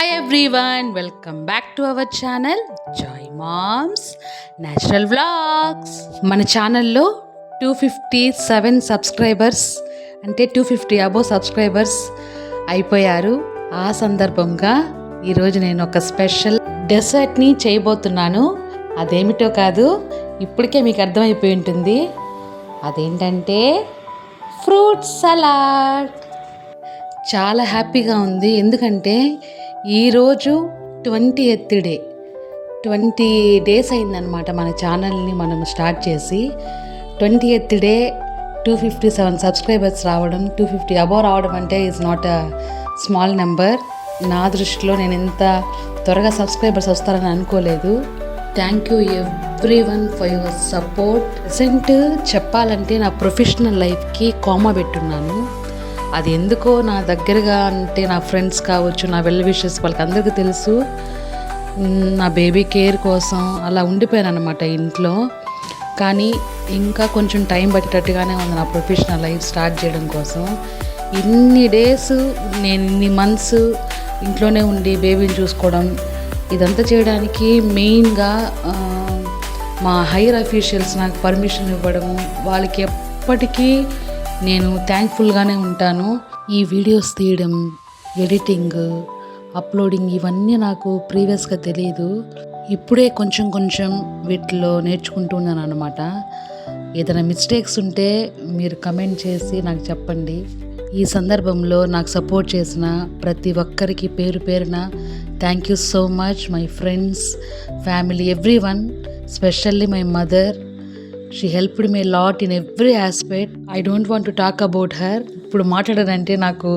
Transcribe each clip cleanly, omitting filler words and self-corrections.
Hi everyone, welcome back to our channel Joy Moms natural vlogs. మన ఛానల్లో 257 subscribers అంటే 250 above subscribers అయిపోయారు. ఆ సందర్భంగా ఈరోజు నేను ఒక స్పెషల్ డెసర్ట్ని చేయబోతున్నాను. అదేమిటో కాదు, ఇప్పటికే మీకు అర్థమైపోయి ఉంటుంది. అదేంటంటే ఫ్రూట్ సలాడ్. చాలా హ్యాపీగా ఉంది, ఎందుకంటే ఈరోజు 20th డే 20 days అయిందనమాట మన ఛానల్ని మనం స్టార్ట్ చేసి. 20th డే 257 సబ్స్క్రైబర్స్ రావడం, 250 అబోవ్ రావడం అంటే is not a small number. నా దృష్టిలో నేను ఇంత త్వరగా సబ్స్క్రైబర్స్ వస్తారని అనుకోలేదు. Thank you everyone for your support. Present చెప్పాలంటే నా ప్రొఫెషనల్ లైఫ్కి కామా పెట్టున్నాను. అది ఎందుకో నా దగ్గరగా అంటే నా ఫ్రెండ్స్ కావచ్చు, నా వెల్ విషెస్ వాళ్ళకి అందరికీ తెలుసు. నా బేబీ కేర్ కోసం అలా ఉండిపోయాను అనమాట ఇంట్లో. కానీ ఇంకా కొంచెం టైం పట్టేటట్టుగానే ఉంది నా ప్రొఫెషనల్ లైఫ్ స్టార్ట్ చేయడం కోసం. ఇన్ని డేస్ నేను ఇన్ని మంత్స్ ఇంట్లోనే ఉండి బేబీని చూసుకోవడం, ఇదంతా చేయడానికి మెయిన్గా మా హైయర్ అఫీషియల్స్ నాకు పర్మిషన్ ఇవ్వడము, వాళ్ళకి ఎప్పటికీ నేను థ్యాంక్ఫుల్గానే ఉంటాను. ఈ వీడియోస్ తీయడం, ఎడిటింగ్, అప్లోడింగ్ ఇవన్నీ నాకు ప్రీవియస్గా తెలియదు. ఇప్పుడే కొంచెం వీటిలో నేర్చుకుంటూ ఉన్నాను అనమాట. ఏదైనా మిస్టేక్స్ ఉంటే మీరు కమెంట్ చేసి నాకు చెప్పండి. ఈ సందర్భంలో నాకు సపోర్ట్ చేసిన ప్రతి ఒక్కరికి పేరు పేరున thank you so much. My friends, family, everyone, specially my mother. She helped me a lot in every aspect. I don't want to talk about her. ఇప్పుడు మాట్లాడానంటే నాకు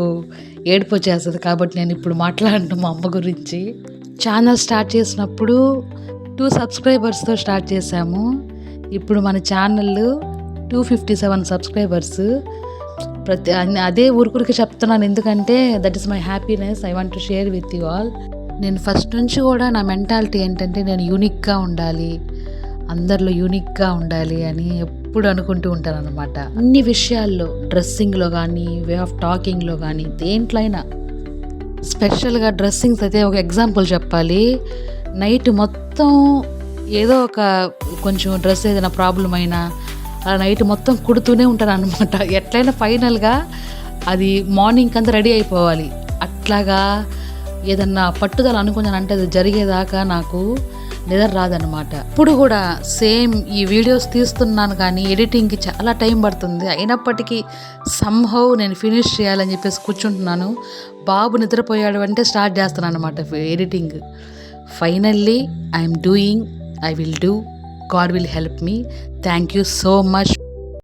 ఏడుపు వచ్చేస్తుంది, కాబట్టి నేను ఇప్పుడు మాట్లాడను మా అమ్మ గురించి. ఛానల్ స్టార్ట్ చేసినప్పుడు 2 సబ్స్క్రైబర్స్తో స్టార్ట్ చేశాము. ఇప్పుడు మన ఛానల్ 257 సబ్స్క్రైబర్స్. అదే ఊరికి చెప్తున్నాను, ఎందుకంటే that is my happiness. I want to share with you all. నేను ఫస్ట్ నుంచి కూడా నా మెంటాలిటీ ఏంటంటే నేను యూనిక్గా ఉండాలి, అందరిలో యూనిక్గా ఉండాలి అని ఎప్పుడు అనుకుంటూ ఉంటాను అనమాట. అన్ని విషయాల్లో, డ్రెస్సింగ్లో కానీ, వే ఆఫ్ టాకింగ్లో కానీ, దేంట్లో అయినా. స్పెషల్గా డ్రెస్సింగ్స్ అయితే ఒక ఎగ్జాంపుల్ చెప్పాలి. నైట్ మొత్తం ఏదో ఒక కొంచెం డ్రెస్ ఏదైనా ప్రాబ్లం అయినా అలా నైట్ మొత్తం కుడుతూనే ఉంటాను అనమాట. ఎట్లయినా ఫైనల్గా అది మార్నింగ్ అంతా రెడీ అయిపోవాలి. అట్లాగా ఏదన్నా పట్టుదల అనుకున్నానంటే అది జరిగేదాకా నాకు నిద్ర రాదనమాట. ఇప్పుడు కూడా సేమ్ ఈ వీడియోస్ తీస్తున్నాను, కానీ ఎడిటింగ్కి చాలా టైం పడుతుంది. అయినప్పటికీ సంహౌ నేను ఫినిష్ చేయాలని చెప్పేసి కూర్చుంటున్నాను. బాబు నిద్రపోయాడు అంటే స్టార్ట్ చేస్తాను అనమాట editing. Finally I'm doing, I will do, God will help me. Thank you so much.